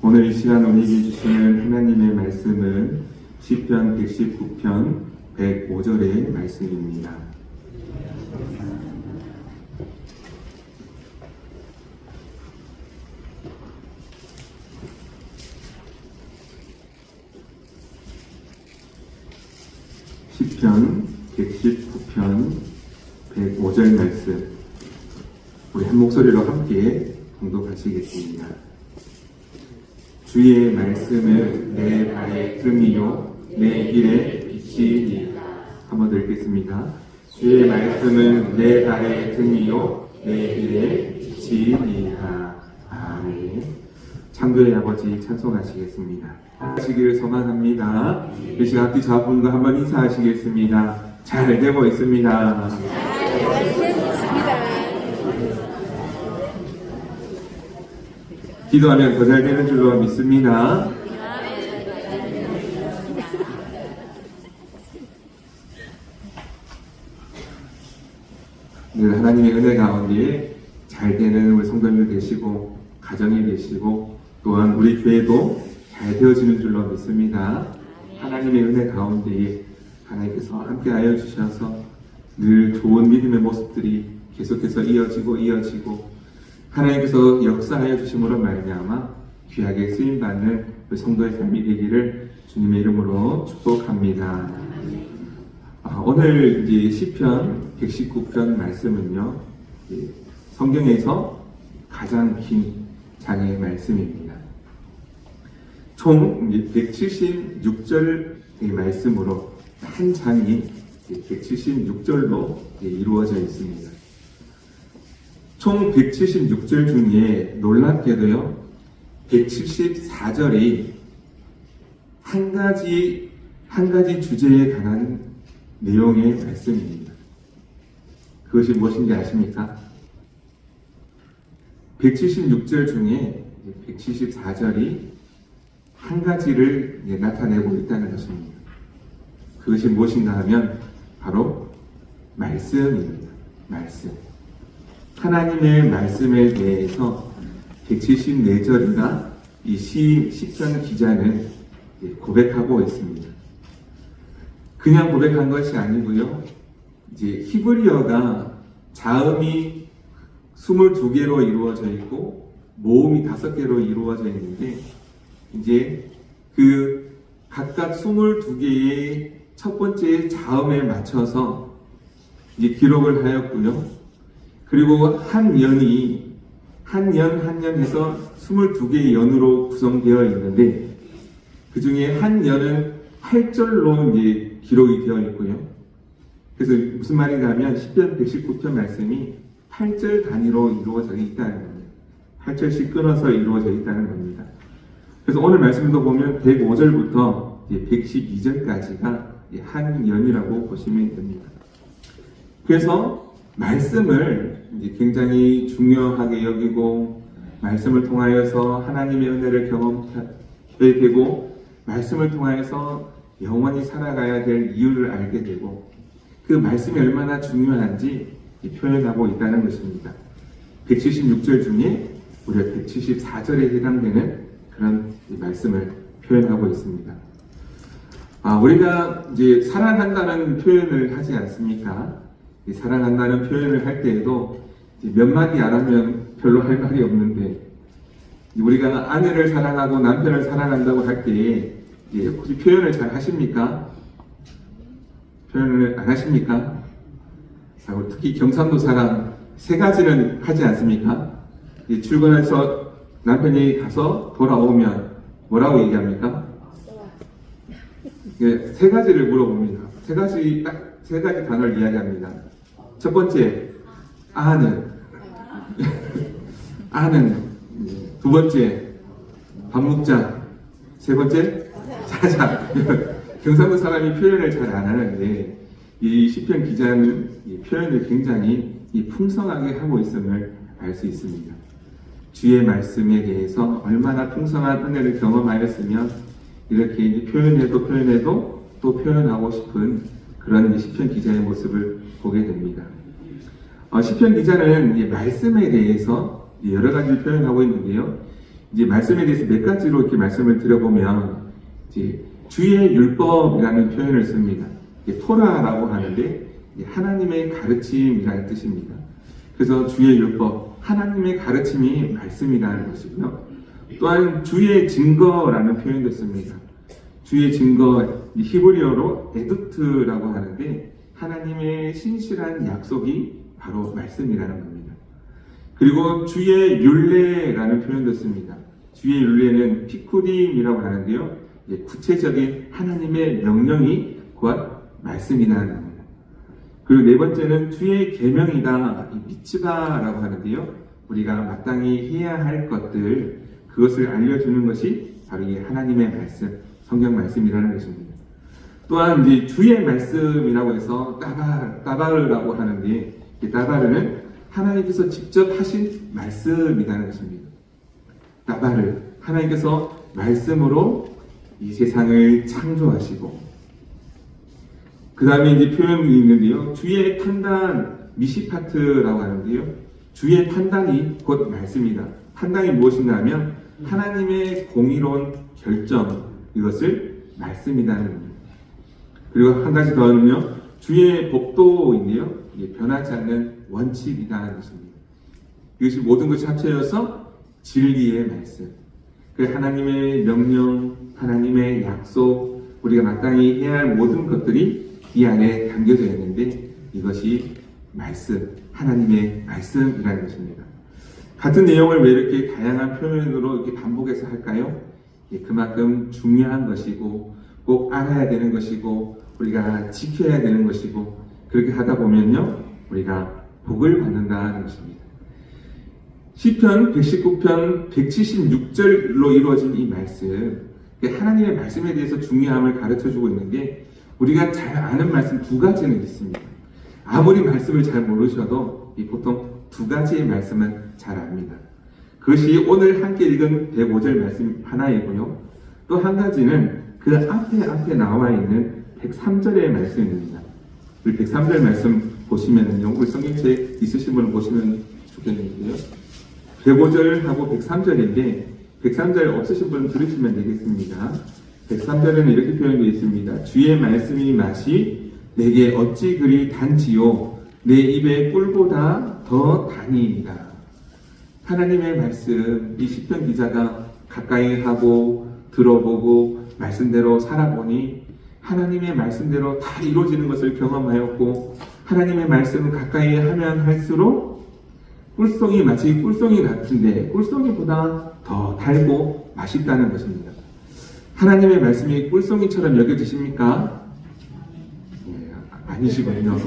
오늘 이 시간 우리에게 주시는 하나님의 말씀은 시편 119편 105절의 말씀입니다. 시편 119편 105절 말씀, 우리 한 목소리로 함께 봉독하시겠습니다. 주의 말씀을 내 발의 뜸이요 내 길의 빛이니이다. 한번 더 읽겠습니다. 주의 말씀은 내 발의 뜸이요 내 길의 빛이니이다. 아멘. 창조의 아버지 찬송하시겠습니다. 하시기를 소망합니다. 이 시간 앞뒤 좌우분과 한번 인사하시겠습니다. 잘 되고 있습니다. 기도하면 더 잘 되는 줄로 믿습니다. 늘 하나님의 은혜 가운데 잘 되는 우리 성도님들 되시고 가정이 되시고 또한 우리 교회도 잘 되어지는 줄로 믿습니다. 하나님의 은혜 가운데 하나님께서 함께하여 주셔서 늘 좋은 믿음의 모습들이 계속해서 이어지고 하나님께서 역사하여 주심으로 말미암아 귀하게 쓰임받는 성도의 삶이 되기를 주님의 이름으로 축복합니다. 오늘 이제 시편 119편 말씀은요, 성경에서 가장 긴 장의 말씀입니다. 총 176절의 말씀으로 한 장이 176절로 이루어져 있습니다. 총 176절 중에 놀랍게도요, 174절이 한 가지 주제에 관한 내용의 말씀입니다. 그것이 무엇인지 아십니까? 176절 중에 174절이 한 가지를 나타내고 있다는 것입니다. 그것이 무엇인가 하면 바로 말씀입니다. 말씀. 하나님의 말씀에 대해서 174절이나 이 시편 기자는 고백하고 있습니다. 그냥 고백한 것이 아니고요, 이제 히브리어가 자음이 22개로 이루어져 있고 모음이 5개로 이루어져 있는데, 이제 그 각각 22개의 첫 번째 자음에 맞춰서 이제 기록을 하였고요. 그리고 한 연이 한 연 해서 22개의 연으로 구성되어 있는데, 그 중에 한 연은 8절로 이제 기록이 되어 있고요. 그래서 무슨 말인가 하면 시편 119편 말씀이 8절 단위로 이루어져 있다는 겁니다. 8절씩 끊어서 이루어져 있다는 겁니다. 그래서 오늘 말씀도 보면 105절부터 112절까지가 한 연이라고 보시면 됩니다. 그래서 말씀을 굉장히 중요하게 여기고, 말씀을 통하여서 하나님의 은혜를 경험하게 되고, 말씀을 통하여서 영원히 살아가야 될 이유를 알게 되고, 그 말씀이 얼마나 중요한지 표현하고 있다는 것입니다. 176절 중에 우리가 174절에 해당되는 그런 말씀을 표현하고 있습니다. 우리가 이제 사랑한다는 표현을 하지 않습니까? 사랑한다는 표현을 할 때에도 몇 마디 안 하면 별로 할 말이 없는데, 우리가 아내를 사랑하고 남편을 사랑한다고 할 때에 혹시 표현을 잘 하십니까? 표현을 안 하십니까? 특히 경상도 사람 3가지는 하지 않습니까? 출근해서 남편이 가서 돌아오면 뭐라고 얘기합니까? 3가지를 물어봅니다. 3가지 단어를 이야기합니다. 첫 번째, 아는. 두 번째, 밥 먹자. 세 번째, 자자. 경상도 사람이 표현을 잘 안 하는데, 이 시편 기자는 이 표현을 굉장히 풍성하게 하고 있음을 알 수 있습니다. 주의 말씀에 대해서 얼마나 풍성한 은혜를 경험하였으면 이렇게 표현해도 또 표현하고 싶은 그런 시편 기자의 모습을 보게 됩니다. 시편 기자는 말씀에 대해서 여러 가지를 표현하고 있는데요. 이제 말씀에 대해서 몇 가지로 이렇게 말씀을 드려보면, 이제 주의 율법이라는 표현을 씁니다. 토라라고 하는데 하나님의 가르침이라는 뜻입니다. 그래서 주의 율법, 하나님의 가르침이 말씀이라는 것이고요. 또한 주의 증거라는 표현도 씁니다. 주의 증거, 히브리어로 에두트라고 하는데 하나님의 신실한 약속이 바로 말씀이라는 겁니다. 그리고 주의 율례라는 표현도 씁니다. 주의 율례는 피쿠림이라고 하는데요. 구체적인 하나님의 명령이 곧 말씀이라는 겁니다. 그리고 네 번째는 주의 계명이다, 미츠바라고 하는데요. 우리가 마땅히 해야 할 것들, 그것을 알려주는 것이 바로 이 하나님의 말씀, 성경 말씀이라는 것입니다. 또한 이제 주의 말씀이라고 해서 따바르라고 하는데, 이 따바르는 하나님께서 직접 하신 말씀이라는 것입니다. 따바르, 하나님께서 말씀으로 이 세상을 창조하시고, 그 다음에 이제 표현이 있는데요. 주의 판단, 미시파트라고 하는데요. 주의 판단이 곧 말씀이다. 판단이 무엇인가 하면 하나님의 공의로운 결정, 이것을 말씀이라는 겁니다. 그리고 한 가지 더는요. 주의 법도인데요. 변하지 않는 원칙이라는 것입니다. 이것이 모든 것이 합쳐져서 진리의 말씀. 그 하나님의 명령, 하나님의 약속, 우리가 마땅히 해야 할 모든 것들이 이 안에 담겨져 있는데 이것이 말씀, 하나님의 말씀이라는 것입니다. 같은 내용을 왜 이렇게 다양한 표현으로 이렇게 반복해서 할까요? 그만큼 중요한 것이고 꼭 알아야 되는 것이고 우리가 지켜야 되는 것이고 그렇게 하다 보면요 우리가 복을 받는다는 것입니다. 시편 119편 176절로 이루어진 이 말씀, 하나님의 말씀에 대해서 중요함을 가르쳐주고 있는데 우리가 잘 아는 말씀 두 가지는 있습니다. 아무리 말씀을 잘 모르셔도 보통 두 가지의 말씀은 잘 압니다. 그것이 오늘 함께 읽은 105절 말씀 하나이고요. 또 한 가지는 그 앞에 나와 있는 103절의 말씀입니다. 우리 103절 말씀 보시면은요, 우리 성경책 있으신 분은 보시면 좋겠는데요. 105절하고 103절인데 103절 없으신 분은 들으시면 되겠습니다. 103절에는 이렇게 표현되어 있습니다. 주의 말씀이 맛이 내게 어찌 그리 단지요 내 입에 꿀보다 더 단이니라. 하나님의 말씀, 이 시편 기자가 가까이 하고 들어보고 말씀대로 살아보니 하나님의 말씀대로 다 이루어지는 것을 경험하였고 하나님의 말씀을 가까이 하면 할수록 꿀송이 마치 꿀송이 같은데 꿀송이보다 더 달고 맛있다는 것입니다. 하나님의 말씀이 꿀송이처럼 여겨지십니까? 네, 아니시군요.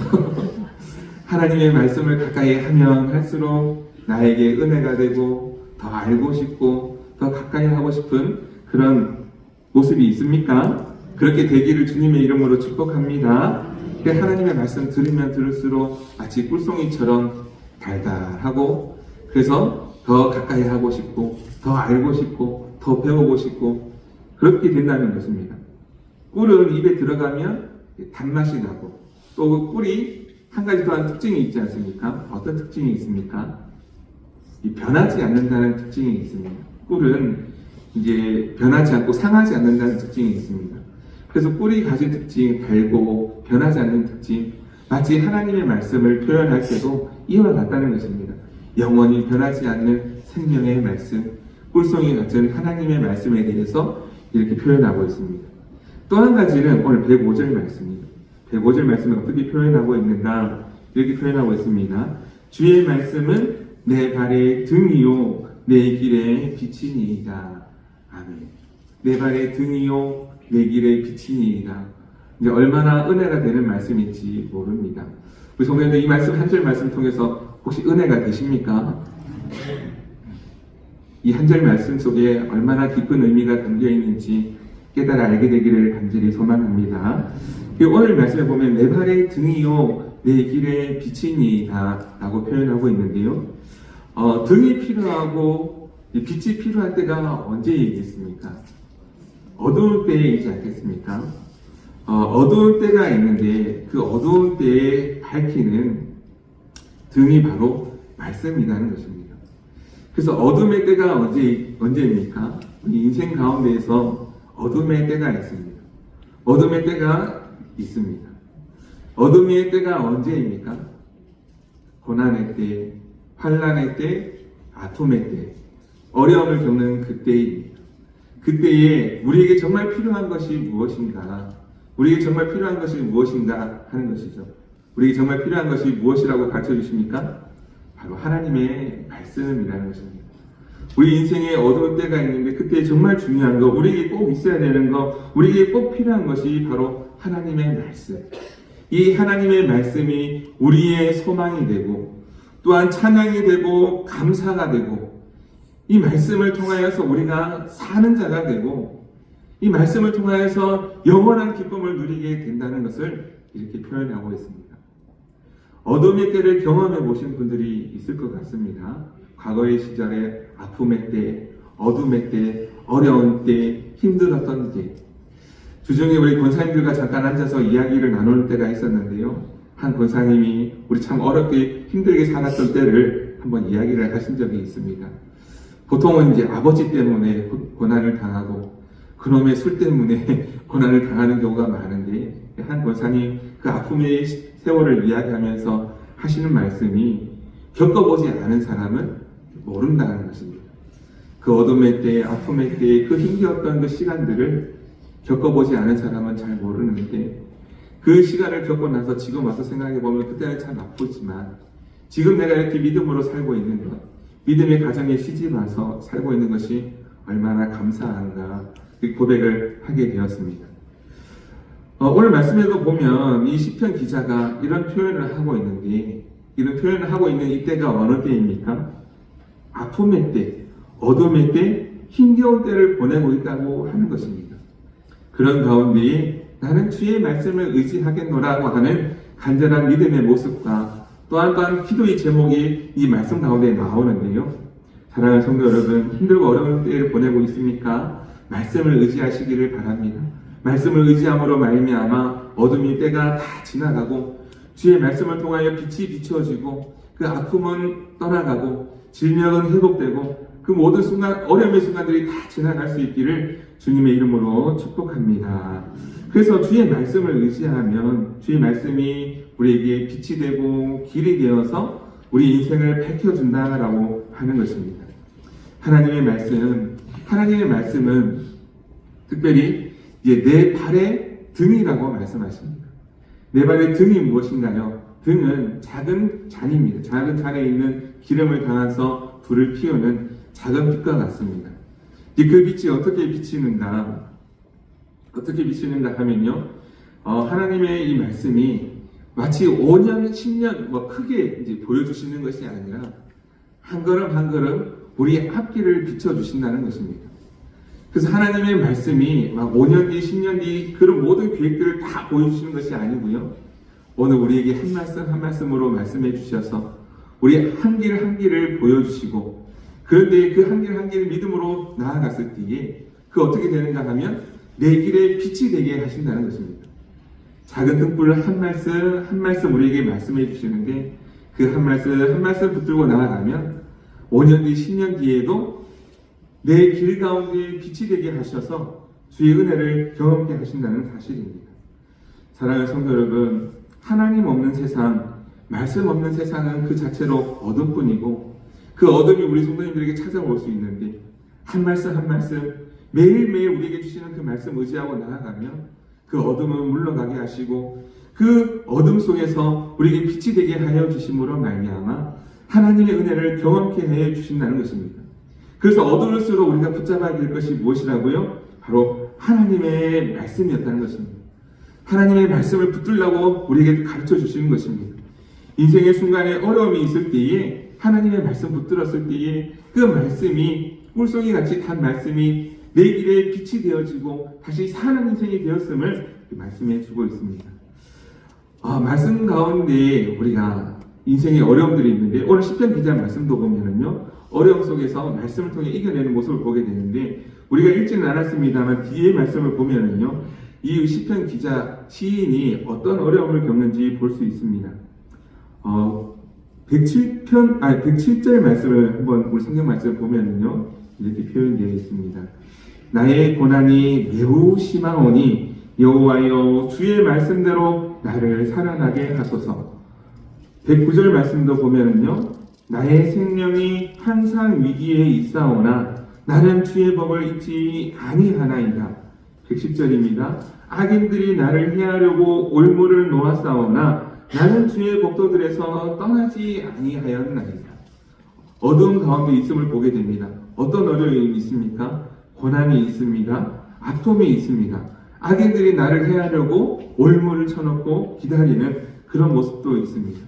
하나님의 말씀을 가까이 하면 할수록 나에게 은혜가 되고 더 알고 싶고 더 가까이 하고 싶은 그런 모습이 있습니까? 그렇게 되기를 주님의 이름으로 축복합니다. 하나님의 말씀 들으면 들을수록 마치 꿀송이처럼 달달하고 그래서 더 가까이 하고 싶고 더 알고 싶고 더 배우고 싶고 그렇게 된다는 것입니다. 꿀은 입에 들어가면 단맛이 나고 또 꿀이 한 가지 또한 특징이 있지 않습니까? 어떤 특징이 있습니까? 변하지 않는다는 특징이 있습니다. 꿀은 이제 변하지 않고 상하지 않는다는 특징이 있습니다. 그래서 꿀이 가진 특징, 달고 변하지 않는 특징, 마치 하나님의 말씀을 표현할 때도 이와 같다는 것입니다. 영원히 변하지 않는 생명의 말씀, 꿀송이 같은 하나님의 말씀에 대해서 이렇게 표현하고 있습니다. 또 한 가지는 오늘 105절 말씀입니다. 105절 말씀을 어떻게 표현하고 있는가? 이렇게 표현하고 있습니다. 주의 말씀은 내 발의 등이요 내 길의 빛이니이다. 아멘. 내 발의 등이요 내 길의 빛이니이다. 이제 얼마나 은혜가 되는 말씀인지 모릅니다. 우리 성도님들 이 말씀 한 절 말씀 통해서 혹시 은혜가 되십니까? 이 한 절 말씀 속에 얼마나 깊은 의미가 담겨 있는지 깨달아 알게 되기를 간절히 소망합니다. 오늘 말씀에 보면 내 발의 등이요 내 길의 빛이니이다 라고 표현하고 있는데요. 등이 필요하고 빛이 필요할 때가 언제이겠습니까? 어두울 때이지 않겠습니까? 어두울 때가 있는데 그 어두운 때에 밝히는 등이 바로 말씀이라는 것입니다. 그래서 어둠의 때가 언제입니까? 우리 인생 가운데에서 어둠의 때가 있습니다. 어둠의 때가 있습니다. 어둠의 때가 언제입니까? 고난의 때, 환난의 때, 아픔의 때, 어려움을 겪는 그때입니다. 그때에 우리에게 정말 필요한 것이 무엇인가? 우리에게 정말 필요한 것이 무엇인가 하는 것이죠. 우리에게 정말 필요한 것이 무엇이라고 가르쳐 주십니까? 바로 하나님의 말씀이라는 것입니다. 우리 인생에 어두운 때가 있는데 그때 정말 중요한 거, 우리에게 꼭 있어야 되는 거, 우리에게 꼭 필요한 것이 바로 하나님의 말씀. 이 하나님의 말씀이 우리의 소망이 되고 또한 찬양이 되고 감사가 되고 이 말씀을 통하여서 우리가 사는 자가 되고 이 말씀을 통하여서 영원한 기쁨을 누리게 된다는 것을 이렇게 표현하고 있습니다. 어둠의 때를 경험해 보신 분들이 있을 것 같습니다. 과거의 시절에 아픔의 때, 어둠의 때, 어려운 때, 힘들었던 때 주중에 우리 권사님들과 잠깐 앉아서 이야기를 나눌 때가 있었는데요. 한 권사님이 우리 참 어렵게 힘들게 살았던 때를 한번 이야기를 하신 적이 있습니다. 보통은 이제 아버지 때문에 고난을 당하고 그놈의 술 때문에 고난을 당하는 경우가 많은데 한 권사님 그 아픔의 세월을 이야기하면서 하시는 말씀이 겪어보지 않은 사람은 모른다는 것입니다. 그 어둠의 때, 아픔의 때, 그 힘겨웠던 그 시간들을 겪어보지 않은 사람은 잘 모르는데 그 시간을 겪고 나서 지금 와서 생각해보면 그때는 참 아프지만 지금 내가 이렇게 믿음으로 살고 있는 것, 믿음의 가정에 시집와서 살고 있는 것이 얼마나 감사한가 고백을 하게 되었습니다. 오늘 말씀에도 보면 이 시편 기자가 이런 표현을 하고 있는데 이런 표현을 하고 있는 이때가 어느 때입니까? 아픔의 때, 어둠의 때, 힘겨운 때를 보내고 있다고 하는 것입니다. 그런 가운데에 나는 주의 말씀을 의지하겠노라고 하는 간절한 믿음의 모습과 또한 기도의 제목이 이 말씀 가운데 나오는데요. 사랑하는 성도 여러분, 힘들고 어려운 때를 보내고 있습니까? 말씀을 의지하시기를 바랍니다. 말씀을 의지함으로 말미암아 어둠의 때가 다 지나가고 주의 말씀을 통하여 빛이 비추어지고 그 아픔은 떠나가고 질병은 회복되고 그 모든 순간, 어려움의 순간들이 다 지나갈 수 있기를 주님의 이름으로 축복합니다. 그래서 주의 말씀을 의지하면 주의 말씀이 우리에게 빛이 되고 길이 되어서 우리 인생을 밝혀준다라고 하는 것입니다. 하나님의 말씀은 특별히 이제 내 발의 등이라고 말씀하십니다. 내 발의 등이 무엇인가요? 등은 작은 잔입니다. 작은 잔에 있는 기름을 담아서 불을 피우는 작은 빛과 같습니다. 이제 그 빛이 어떻게 비치는가 하면요. 하나님의 이 말씀이 마치 5년, 10년 크게 이제 보여주시는 것이 아니라 한 걸음 한 걸음 우리 앞길을 비춰주신다는 것입니다. 그래서 하나님의 말씀이 막 5년 뒤, 10년 뒤 그런 모든 계획들을 다 보여주시는 것이 아니고요. 오늘 우리에게 한 말씀 한 말씀으로 말씀해 주셔서 우리 한 길 한 길을 보여주시고 그런데 그 한 길 한 길을 믿음으로 나아갔을 때에 그 어떻게 되는가 하면 내 길에 빛이 되게 하신다는 것입니다. 작은 등불을 한 말씀 우리에게 말씀해 주시는데 그 한 말씀 붙들고 나아가면 5년 뒤, 10년 뒤에도 내 길 가운데 빛이 되게 하셔서 주의 은혜를 경험케 하신다는 사실입니다. 사랑하는 성도 여러분, 하나님 없는 세상, 말씀 없는 세상은 그 자체로 어둠뿐이고 그 어둠이 우리 성도님들에게 찾아올 수 있는데 한 말씀 매일매일 우리에게 주시는 그 말씀 의지하고 나아가면 그 어둠은 물러가게 하시고 그 어둠 속에서 우리에게 빛이 되게 하여 주심으로 말미암아 하나님의 은혜를 경험케 해 주신다는 것입니다. 그래서 어두울수록 우리가 붙잡아야 될 것이 무엇이라고요? 바로 하나님의 말씀이었다는 것입니다. 하나님의 말씀을 붙들라고 우리에게 가르쳐 주시는 것입니다. 인생의 순간에 어려움이 있을 때에 하나님의 말씀 붙들었을 때에 그 말씀이 물송이 같이 단 말씀이 내 길에 빛이 되어지고 다시 사는 인생이 되었음을 말씀해 주고 있습니다. 말씀 가운데 우리가 인생의 어려움들이 있는데 오늘 시편 기자 말씀도 보면은요 어려움 속에서 말씀을 통해 이겨내는 모습을 보게 되는데 우리가 읽지는 않았습니다만 뒤에 말씀을 보면은요 이 시편 기자 시인이 어떤 어려움을 겪는지 볼 수 있습니다. 107절 말씀을 한번 우리 성경 말씀을 보면요. 이렇게 표현되어 있습니다. 나의 고난이 매우 심하오니 여호와여 주의 말씀대로 나를 살아나게 하소서. 109절 말씀도 보면은요. 나의 생명이 항상 위기에 있사오나 나는 주의 법을 잊지 아니하나이다. 110절입니다. 악인들이 나를 해하려고 올무를 놓았사오나 나는 주의 법도들에서 떠나지 아니하였나이다. 어두운 가운데 있음을 보게 됩니다. 어떤 어려움이 있습니까? 고난이 있습니다. 아픔이 있습니다. 악인들이 나를 해하려고 올무를 쳐놓고 기다리는 그런 모습도 있습니다.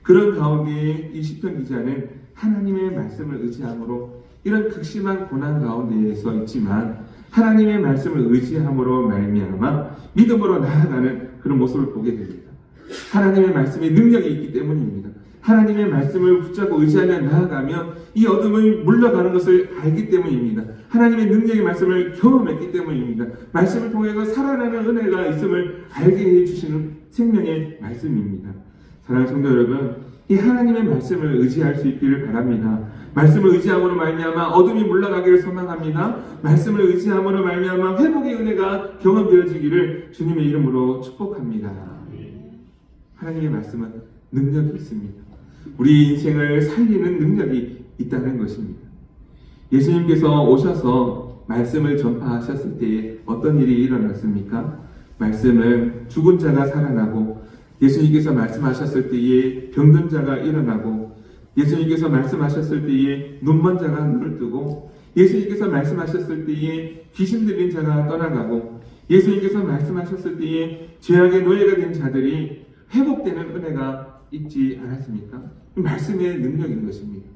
그런 가운데 이 시편 기자는 하나님의 말씀을 의지함으로 이런 극심한 고난 가운데에 서 있지만 하나님의 말씀을 의지함으로 말미암아 믿음으로 나아가는 그런 모습을 보게 됩니다. 하나님의 말씀에 능력이 있기 때문입니다. 하나님의 말씀을 붙잡고 의지하며 나아가면 이 어둠을 물러가는 것을 알기 때문입니다. 하나님의 능력의 말씀을 경험했기 때문입니다. 말씀을 통해서 살아나는 은혜가 있음을 알게 해주시는 생명의 말씀입니다. 사랑하는 성도 여러분, 이 하나님의 말씀을 의지할 수 있기를 바랍니다. 말씀을 의지함으로 말미암아 어둠이 물러가기를 소망합니다. 말씀을 의지함으로 말미암아 회복의 은혜가 경험되어지기를 주님의 이름으로 축복합니다. 하나님의 말씀은 능력이 있습니다. 우리 인생을 살리는 능력이 있다는 것입니다. 예수님께서 오셔서 말씀을 전파하셨을 때에 어떤 일이 일어났습니까? 말씀은 죽은 자가 살아나고 예수님께서 말씀하셨을 때에 병든 자가 일어나고 예수님께서 말씀하셨을 때에 눈먼 자가 눈을 뜨고 예수님께서 말씀하셨을 때에 귀신 들린 자가 떠나가고 예수님께서 말씀하셨을 때에 죄악의 노예가 된 자들이 회복되는 은혜가 있지 않았습니까? 말씀의 능력인 것입니다.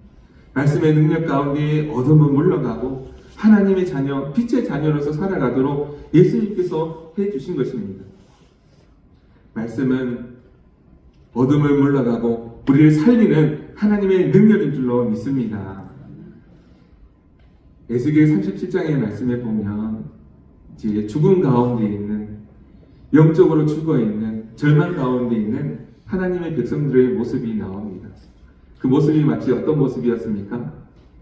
말씀의 능력 가운데 어둠은 물러가고 하나님의 자녀, 빛의 자녀로서 살아가도록 예수님께서 해주신 것입니다. 말씀은 어둠을 물러가고 우리를 살리는 하나님의 능력인 줄로 믿습니다. 에스겔 37장의 말씀에 보면 이제 죽음 가운데 있는 영적으로 죽어있는 절망 가운데 있는 하나님의 백성들의 모습이 나옵니다. 그 모습이 마치 어떤 모습이었습니까?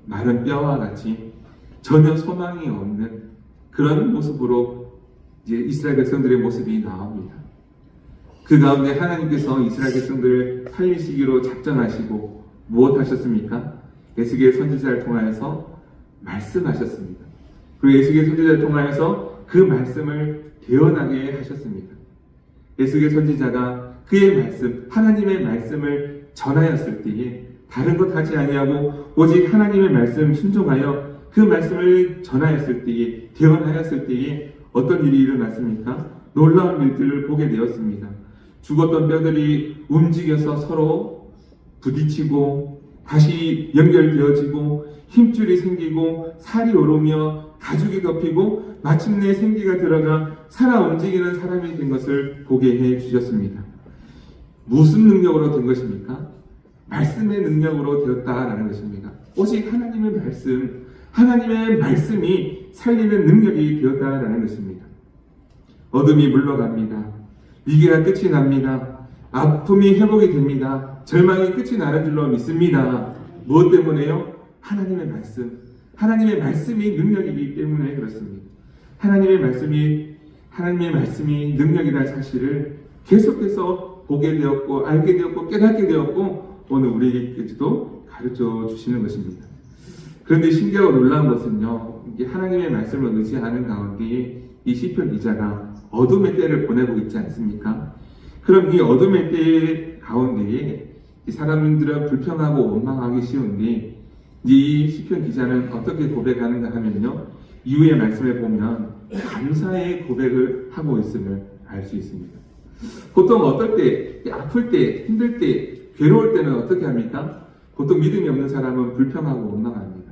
마른 뼈와 같이 전혀 소망이 없는 그런 모습으로 이제 이스라엘 백성들의 모습이 나옵니다. 그 가운데 하나님께서 이스라엘 백성들을 살리시기로 작정하시고 무엇 하셨습니까? 에스겔 선지자를 통하여서 말씀하셨습니다. 그리고 에스겔 선지자를 통하여서 그 말씀을 대언하게 하셨습니다. 에스겔 선지자가 그의 말씀, 하나님의 말씀을 전하였을 때에 다른 것 하지 아니하고 오직 하나님의 말씀 순종하여 그 말씀을 전하였을 때에, 대언하였을 때에 어떤 일이 일어났습니까? 놀라운 일들을 보게 되었습니다. 죽었던 뼈들이 움직여서 서로 부딪히고 다시 연결되어지고 힘줄이 생기고 살이 오르며 가죽이 덮이고 마침내 생기가 들어가 살아 움직이는 사람이 된 것을 보게 해 주셨습니다. 무슨 능력으로 된 것입니까? 말씀의 능력으로 되었다라는 것입니다. 오직 하나님의 말씀, 하나님의 말씀이 살리는 능력이 되었다라는 것입니다. 어둠이 물러갑니다. 위기가 끝이 납니다. 아픔이 회복이 됩니다. 절망이 끝이 나는 줄로 믿습니다. 무엇 때문에요? 하나님의 말씀. 하나님의 말씀이 능력이기 때문에 그렇습니다. 하나님의 말씀이 능력이라는 사실을 계속해서 보게 되었고, 알게 되었고, 깨닫게 되었고, 오늘 우리에게도 가르쳐 주시는 것입니다. 그런데 신기하고 놀라운 것은요, 이게 하나님의 말씀을 의지하는 가운데 이 시편 기자가 어둠의 때를 보내고 있지 않습니까? 그럼 이 어둠의 때 가운데에 이 사람들은 불평하고 원망하기 쉬운데 이 시편 기자는 어떻게 고백하는가 하면요, 이후의 말씀에 보면 감사의 고백을 하고 있음을 알 수 있습니다. 보통 어떨 때, 아플 때, 힘들 때, 괴로울 때는 어떻게 합니까? 보통 믿음이 없는 사람은 불평하고 원망합니다.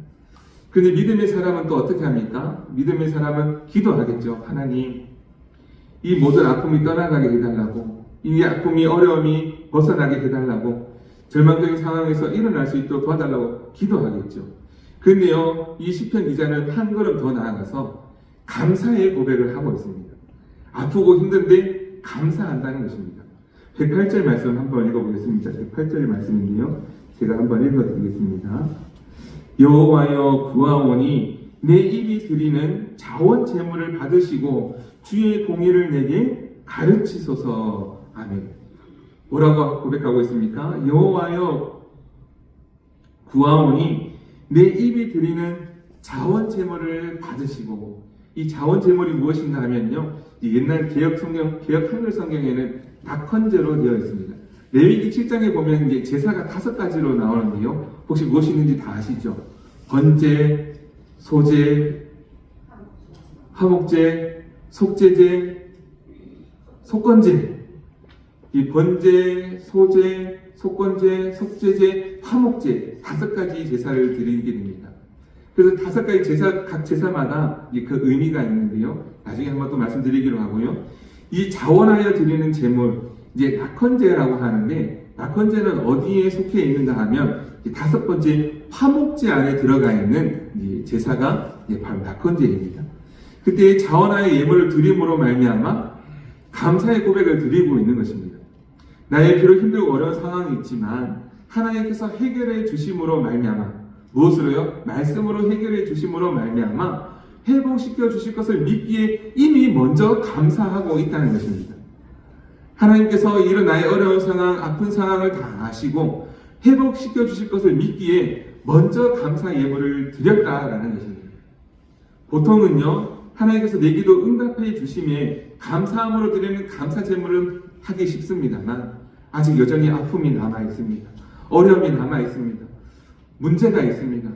그런데 믿음의 사람은 또 어떻게 합니까? 믿음의 사람은 기도하겠죠. 하나님, 이 모든 아픔이 떠나가게 해달라고, 이 아픔이 어려움이 벗어나게 해달라고, 절망적인 상황에서 일어날 수 있도록 도와달라고 기도하겠죠. 그런데요, 이 시편 기자는 한 걸음 더 나아가서 감사의 고백을 하고 있습니다. 아프고 힘든데 감사한다는 것입니다. 108절 말씀 한번 읽어보겠습니다. 108절의 말씀인데요. 제가 한번 읽어드리겠습니다. 여호와여 구하오니 내 입이 드리는 자원 제물을 받으시고 주의 공의를 내게 가르치소서. 아멘. 뭐라고 고백하고 있습니까? 여호와여 구하오니 내 입이 드리는 자원 제물을 받으시고, 이 자원 제물이 무엇인가 하면요, 옛날 개역 한글 성경에는 낙헌제로 되어 있습니다. 레위기 7장에 보면 이제 제사가 5가지로 나오는데요, 혹시 무엇이 있는지 다 아시죠? 번제, 소제, 화목제, 속제제, 속건제. 이 번제, 소제, 속건제, 속제제, 화목제 5가지 제사를 드리게 됩니다. 그래서 5가지 제사, 각 제사마다 그 의미가 있는데요, 나중에 한번 또 말씀드리기로 하고요. 이 자원하여 드리는 제물, 이제 낙헌제라고 하는데, 낙헌제는 어디에 속해 있는가 하면 5번째 화목제 안에 들어가 있는 제사가 바로 낙헌제입니다. 그때 자원하여 예물을 드림으로 말미암아 감사의 고백을 드리고 있는 것입니다. 나의 비록 힘들고 어려운 상황이 있지만 하나님께서 해결해 주심으로 말미암아, 무엇으로요? 말씀으로 해결해 주심으로 말미암아 회복시켜 주실 것을 믿기에 이미 먼저 감사하고 있다는 것입니다. 하나님께서 이런 나의 어려운 상황, 아픈 상황을 다 아시고 회복시켜 주실 것을 믿기에 먼저 감사 예물을 드렸다라는 것입니다. 보통은요, 하나님께서 내 기도 응답해 주심에 감사함으로 드리는 감사 제물은 하기 쉽습니다만, 아직 여전히 아픔이 남아 있습니다. 어려움이 남아 있습니다. 문제가 있습니다.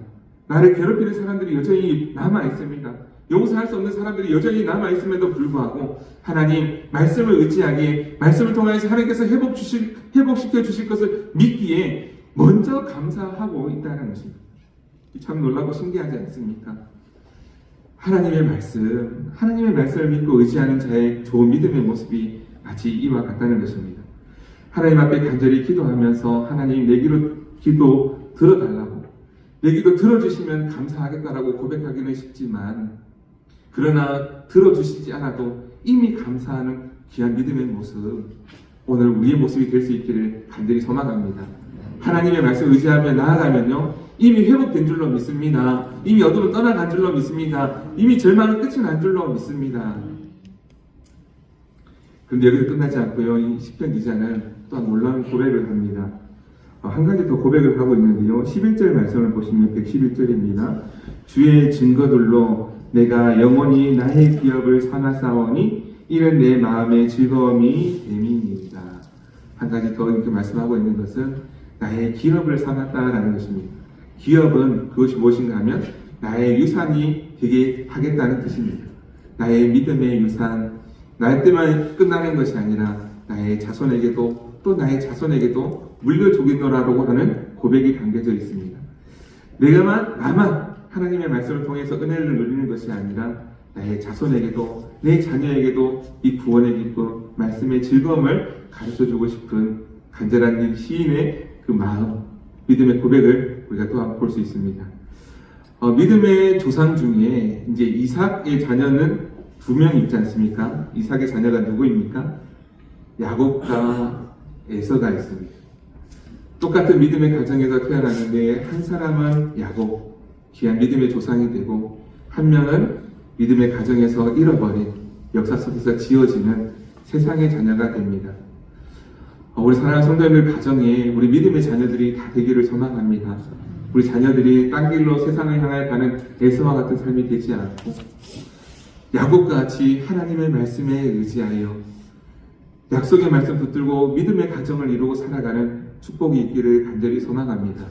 나를 괴롭히는 사람들이 여전히 남아 있습니다. 용서할 수 없는 사람들이 여전히 남아 있음에도 불구하고 하나님 말씀을 의지하기에, 말씀을 통해서 하나님께서 회복시켜 주실 것을 믿기에 먼저 감사하고 있다는 것입니다. 참 놀라고 신기하지 않습니까? 하나님의 말씀을 믿고 의지하는 자의 좋은 믿음의 모습이 마치 이와 같다는 것입니다. 하나님 앞에 간절히 기도하면서 하나님 내 기도 들어달라고, 내 기도 들어주시면 감사하겠다라고 고백하기는 쉽지만, 그러나 들어주시지 않아도 이미 감사하는 귀한 믿음의 모습, 오늘 우리의 모습이 될 수 있기를 간절히 소망합니다. 하나님의 말씀 의지하며 나아가면요, 이미 회복된 줄로 믿습니다. 이미 어둠은 떠나간 줄로 믿습니다. 이미 절망은 끝이 난 줄로 믿습니다. 그런데 여기서 끝나지 않고요, 이 시편 기자는 또한 놀라운 고백을 합니다. 한 가지 더 고백을 하고 있는데요, 11절 말씀을 보시면 111절입니다. 주의 증거들로 내가 영원히 나의 기업을 삼았사오니 이는 내 마음의 즐거움이 됨이니이다. 한 가지 더 이렇게 말씀하고 있는 것은 나의 기업을 삼았다라는 것입니다. 기업은 그것이 무엇인가 하면 나의 유산이 되게 하겠다는 뜻입니다. 나의 믿음의 유산, 나 때만 끝나는 것이 아니라 나의 자손에게도 또 나의 자손에게도 물려주겠노라고 하는 고백이 담겨져 있습니다. 나만 하나님의 말씀을 통해서 은혜를 누리는 것이 아니라 나의 자손에게도 내 자녀에게도 이 구원의 기쁨, 말씀의 즐거움을 가르쳐주고 싶은 간절한 이 시인의 그 마음, 믿음의 고백을 우리가 또 볼 수 있습니다. 믿음의 조상 중에 이제 이삭의 자녀는 2명 있지 않습니까? 이삭의 자녀가 누구입니까? 야곱과 에서가 있습니다. 똑같은 믿음의 가정에서 태어났는데 한 사람은 야곱, 귀한 믿음의 조상이 되고, 한 명은 믿음의 가정에서 잃어버린, 역사 속에서 지어지는 세상의 자녀가 됩니다. 우리 사랑하는 성도님들 가정에 우리 믿음의 자녀들이 다 되기를 소망합니다. 우리 자녀들이 딴 길로 세상을 향해 가는 에서와 같은 삶이 되지 않고 야곱과 같이 하나님의 말씀에 의지하여 약속의 말씀 붙들고 믿음의 가정을 이루고 살아가는 축복이 있기를 간절히 소망합니다.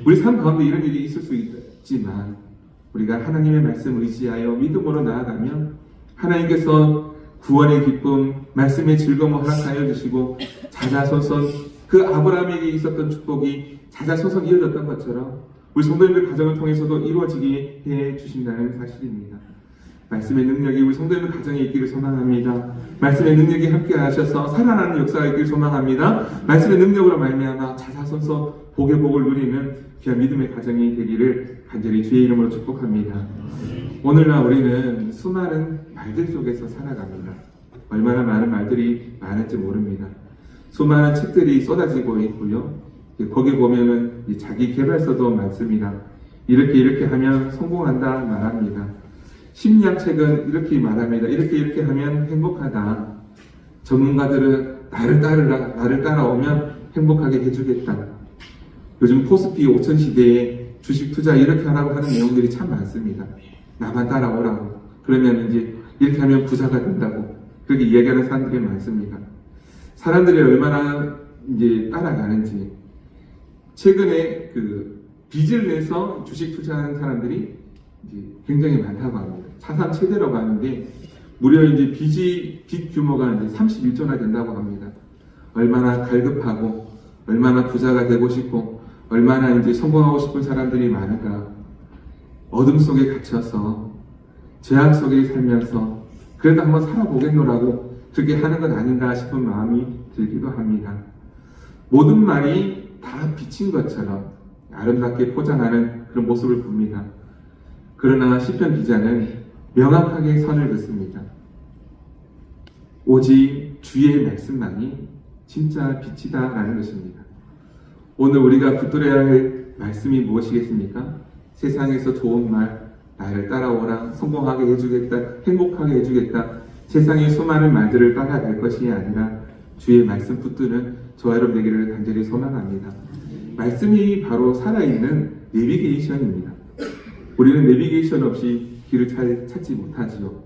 우리 삶 가운데 이런 일이 있을 수 있지만 우리가 하나님의 말씀 의지하여 믿음으로 나아가면 하나님께서 구원의 기쁨, 말씀의 즐거움을 허락하여 주시고 자자손손 그 아브라함에게 있었던 축복이 자자손손 이어졌던 것처럼 우리 성도님들 가정을 통해서도 이루어지게 해 주신다는 사실입니다. 말씀의 능력이 우리 성도님들 가정에 있기를 소망합니다. 말씀의 능력이 함께 하셔서 살아나는 역사가 있기를 소망합니다. 말씀의 능력으로 말미암아 자자손손 복의 복을 누리는 귀한 믿음의 가정이 되기를 간절히 주의 이름으로 축복합니다. 오늘날 우리는 수많은 말들 속에서 살아갑니다. 얼마나 많은 말들이 많을지 모릅니다. 수많은 책들이 쏟아지고 있고요. 거기 보면은 이 자기 개발서도 많습니다. 이렇게 하면 성공한다 말합니다. 심리학 책은 이렇게 말합니다. 이렇게 하면 행복하다. 전문가들은 나를 따라오면 행복하게 해주겠다. 요즘 코스피 5000 시대에 주식 투자 이렇게 하라고 하는 내용들이 참 많습니다. 나만 따라오라고. 그러면 이제 이렇게 하면 부자가 된다고. 그렇게 이야기하는 사람들이 많습니다. 사람들이 얼마나 이제 따라가는지. 최근에 빚을 내서 주식 투자하는 사람들이 이제 굉장히 많다고 합니다. 사상 최대라고 하는데, 무려 이제 빚 규모가 이제 31조나 된다고 합니다. 얼마나 갈급하고, 얼마나 부자가 되고 싶고, 얼마나 이제 성공하고 싶은 사람들이 많은가. 어둠 속에 갇혀서, 죄악 속에 살면서, 그래도 한번 살아보겠노라고 그렇게 하는 것 아닌가 싶은 마음이 들기도 합니다. 모든 말이 다 비친 것처럼 아름답게 포장하는 그런 모습을 봅니다. 그러나 시편 기자는 명확하게 선을 긋습니다. 오직 주의 말씀만이 진짜 빛이다라는 것입니다. 오늘 우리가 붙들어야 할 말씀이 무엇이겠습니까? 세상에서 좋은 말, 나를 따라오라, 성공하게 해주겠다, 행복하게 해주겠다, 세상의 수많은 말들을 따라갈 것이 아니라 주의 말씀 붙드는 저와 여러분 되기를 간절히 소망합니다. 말씀이 바로 살아있는 내비게이션입니다. 우리는 내비게이션 없이 길을 잘 찾지 못하지요.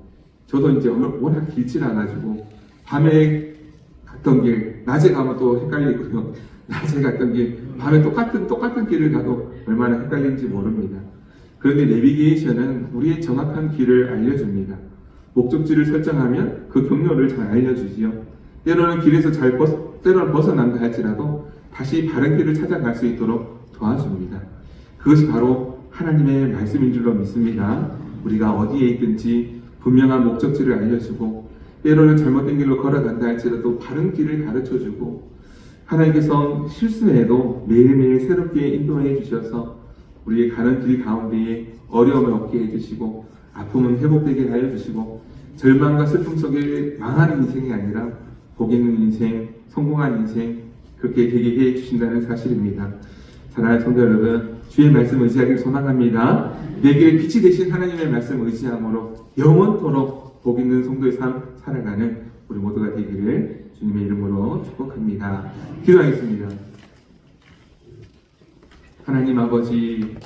저도 이제 워낙 길치라가지고 밤에 갔던 길, 낮에 가면 또 헷갈리고요. 낮에 갔던 길, 밤에 똑같은 길을 가도 얼마나 헷갈리는지 모릅니다. 그런데 내비게이션은 우리의 정확한 길을 알려줍니다. 목적지를 설정하면 그 경로를 잘 알려주지요. 때로는 길에서 때로는 벗어난다 할지라도 다시 바른 길을 찾아갈 수 있도록 도와줍니다. 그것이 바로 하나님의 말씀인 줄로 믿습니다. 우리가 어디에 있든지 분명한 목적지를 알려주고, 때로는 잘못된 길로 걸어간다 할지라도 바른 길을 가르쳐주고, 하나님께서 실수해도 매일매일 새롭게 인도해 주셔서 우리의 가는 길 가운데에 어려움을 없게 해주시고, 아픔은 회복되게 하여 주시고, 절망과 슬픔 속에 망하는 인생이 아니라 복 있는 인생, 성공한 인생, 그렇게 되게 해 주신다는 사실입니다. 사랑하는 성도 여러분, 주의 말씀 의지하기를 소망합니다. 내게 빛이 되신 하나님의 말씀 의지함으로 영원토록 복 있는 성도의 삶 살아가는 우리 모두가 되기를 주님의 이름으로 축복합니다. 기도하겠습니다. 하나님 아버지,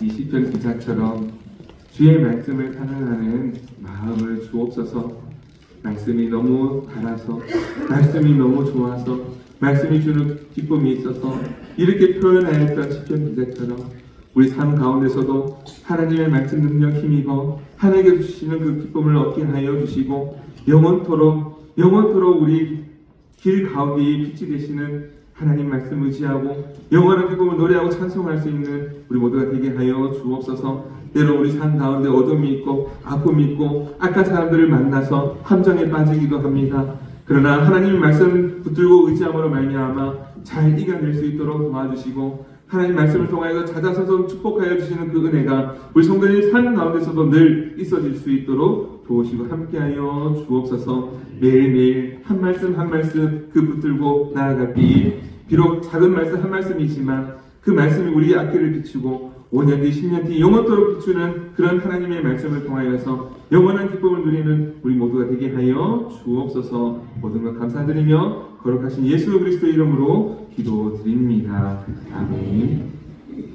이 시편 기자처럼 주의 말씀을 사랑하는 마음을 주옵소서. 말씀이 너무 달아서, 말씀이 너무 좋아서, 말씀이 주는 기쁨이 있어서 이렇게 표현하였던 시편 기자처럼 우리 삶 가운데서도 하나님의 말씀 능력 힘입어 하나님께 주시는 그 기쁨을 얻게 하여 주시고, 영원토록 우리 길 가운데에 빛이 되시는 하나님 말씀 의지하고 영원한 기쁨을 노래하고 찬송할 수 있는 우리 모두가 되게 하여 주옵소서. 때로 우리 삶 가운데 어둠이 있고 아픔이 있고 악한 사람들을 만나서 함정에 빠지기도 합니다. 그러나 하나님의 말씀 붙들고 의지함으로 말미암아 잘 이겨낼 수 있도록 도와주시고, 하나님 말씀을 통하여 찾아서서 축복하여 주시는 그 은혜가 우리 성도의 삶 가운데서도 늘 있어질 수 있도록 도우시고 함께하여 주옵소서. 매일매일 한 말씀 한 말씀 붙들고 나아가기, 비록 작은 말씀 한 말씀이지만 그 말씀이 우리의 앞길을 비추고 5년 뒤 10년 뒤 영원토록 비추는 그런 하나님의 말씀을 통하여서 영원한 기쁨을 누리는 우리 모두가 되게 하여 주옵소서. 모든 것 감사드리며 거룩하신 예수 그리스도의 이름으로 기도드립니다. 아멘.